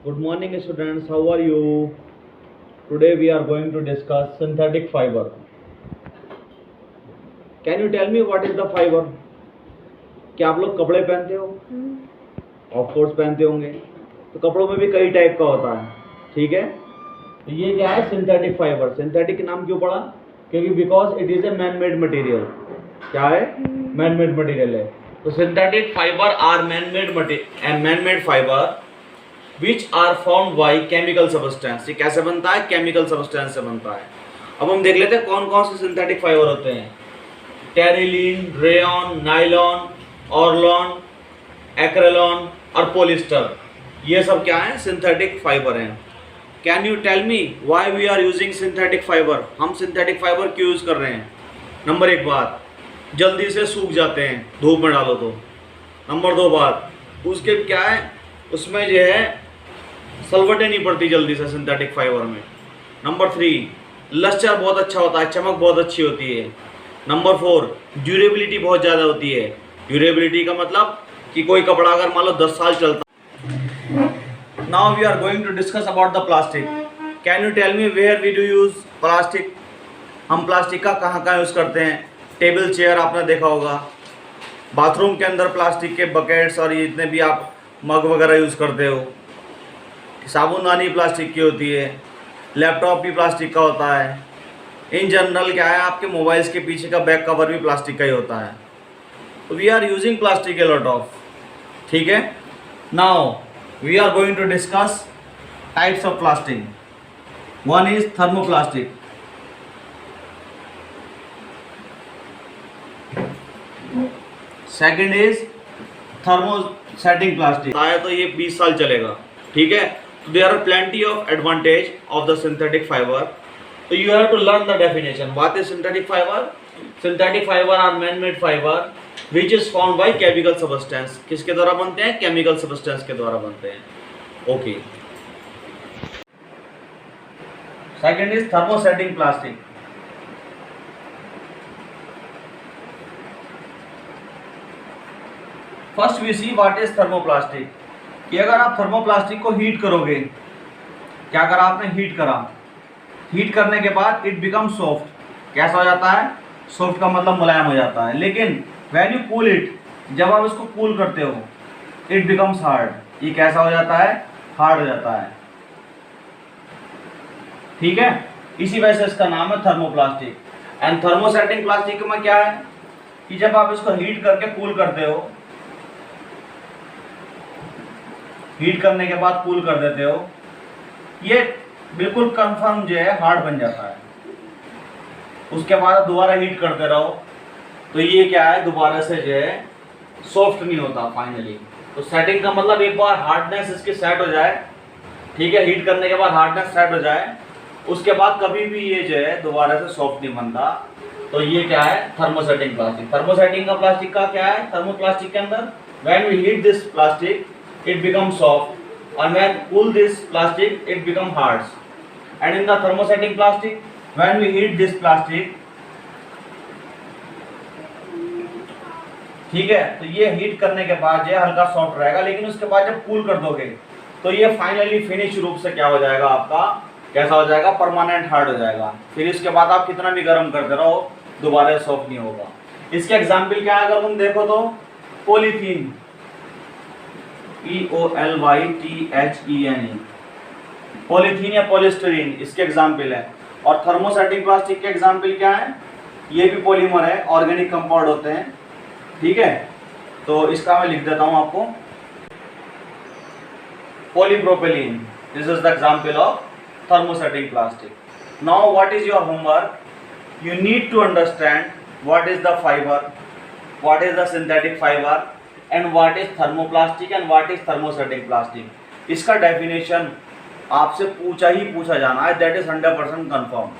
Good morning, students. How are you? Today we are going to discuss synthetic fiber. Can you tell me what is the fiber? क्या आप लोग कपड़े पहनते हो? Of course पहनते होंगे. तो कपड़ों में भी कई टाइप का होता है, ठीक है. तो ये क्या है? Synthetic fibre. सिंथेटिक नाम क्यों पड़ा? क्योंकि because it is a man made material. क्या है? मैन मेड मटेरियल है. तो synthetic fibre are man made fibre which are found by chemical substance. ये कैसे बनता है? केमिकल सब्सटेंस से बनता है. अब हम देख लेते हैं कौन कौन से सिंथेटिक फाइबर होते हैं. Terylene, rayon, nylon, orlon, acrylon और पोलिस्टर. ये सब क्या है? सिंथेटिक फाइबर हैं. Can you tell me why we are using synthetic fibre? हम सिंथेटिक फाइबर क्यों यूज कर रहे हैं? नंबर एक बात, जल्दी से सूख जाते हैं धूप में डालो तो. नंबर दो बात, उसके क्या है, उसमें जो है सलवटें नहीं पड़ती जल्दी से सिंथेटिक फाइबर में. नंबर थ्री, लस्टर बहुत अच्छा होता है, चमक बहुत अच्छी होती है. नंबर फोर, ड्यूरेबिलिटी बहुत ज़्यादा होती है. ड्यूरेबिलिटी का मतलब कि कोई कपड़ा अगर मान लो 10 साल चलता. Now we are going to discuss about the plastic. Can you tell me where we do use plastic? हम प्लास्टिक का कहाँ कहाँ यूज़ करते हैं? टेबल चेयर आपने देखा होगा, बाथरूम के अंदर प्लास्टिक के बकेट्स और जितने भी आप मग वगैरह यूज़ करते हो. साबुनदानी प्लास्टिक की होती है. लैपटॉप भी प्लास्टिक का होता है. इन जनरल क्या है, आपके मोबाइल्स के पीछे का बैक कवर भी प्लास्टिक का ही होता है. तो we are using plastic a lot of. ठीक है. Now we are going to discuss types of plastic. One is thermoplastic. Second is thermosetting plastic. आया तो ये 20 साल चलेगा. ठीक है. तो there are plenty of advantage of the synthetic fibre. तो you have to learn the definition. What is synthetic fibre? Synthetic fibre are man made fibre which is found by chemical substance. किसके द्वारा बनते हैं? Chemical substance के द्वारा बनते हैं. Okay. Second is thermosetting plastic. First we see what is thermoplastic. कि अगर आप थर्मोप्लास्टिक को हीट करोगे, क्या करा आपने? हीट करा. हीट करने के बाद इट बिकम सॉफ्ट. कैसा हो जाता है? सॉफ्ट का मतलब मुलायम हो जाता है. लेकिन व्हेन यू कूल इट, जब आप इसको कूल करते हो, इट बिकम्स हार्ड. ये कैसा हो जाता है? हार्ड हो जाता है. ठीक है. इसी वजह से इसका नाम है थर्मोप्लास्टिक. एंड थर्मोसेटिंग प्लास्टिक में क्या है कि जब आप इसको हीट करके कूल करते हो, हीट करने के बाद कूल कर देते हो, ये बिल्कुल कंफर्म जो है हार्ड बन जाता है. उसके बाद दोबारा हीट करते रहो तो ये क्या है, दोबारा से जो है सॉफ्ट नहीं होता फाइनली. तो सेटिंग का मतलब एक बार हार्डनेस इसकी सेट हो जाए, ठीक है, हीट करने के बाद हार्डनेस सेट हो जाए, उसके बाद कभी भी ये जो है दोबारा से सॉफ्ट नहीं बनता. तो ये क्या है? Thermosetting plastic. थर्मोसेटिंग का प्लास्टिक का क्या है? थर्मोप्लास्टिक के अंदर when we heat this plastic it becomes soft and when cool this plastic it become hard. And in the thermosetting plastic, when we heat this plastic, ठीक है, तो ये हीट करने के बाद ये हल्का सॉफ्ट रहेगा. लेकिन उसके बाद जब कूल कर दोगे तो ये फाइनली फिनिश रूप से क्या हो जाएगा आपका? कैसा हो जाएगा? परमानेंट हार्ड हो जाएगा. फिर इसके बाद आप कितना भी गर्म करते रहो दोबारा सॉफ्ट नहीं होगा. इसके एग्जाम्पल क्या है? अगर तुम देखो तो पॉलीथीन, POLYTHENE, पॉलीथीन या पॉलिस्टरीन इसके एग्जाम्पल है. और थर्मोसेटिंग प्लास्टिक के एग्जाम्पल क्या है? ये भी पॉलीमर है, ऑर्गेनिक कंपाउंड होते हैं. ठीक है. तो इसका मैं लिख देता हूं आपको. Polypropylene, this is the example of thermosetting plastic. Now what is your homework? You need to understand what is the fibre, what is the synthetic fibre and what is thermoplastic and what is thermosetting plastic. इसका definition आपसे पूछा ही पूछा जाना है. That is 100% confirm.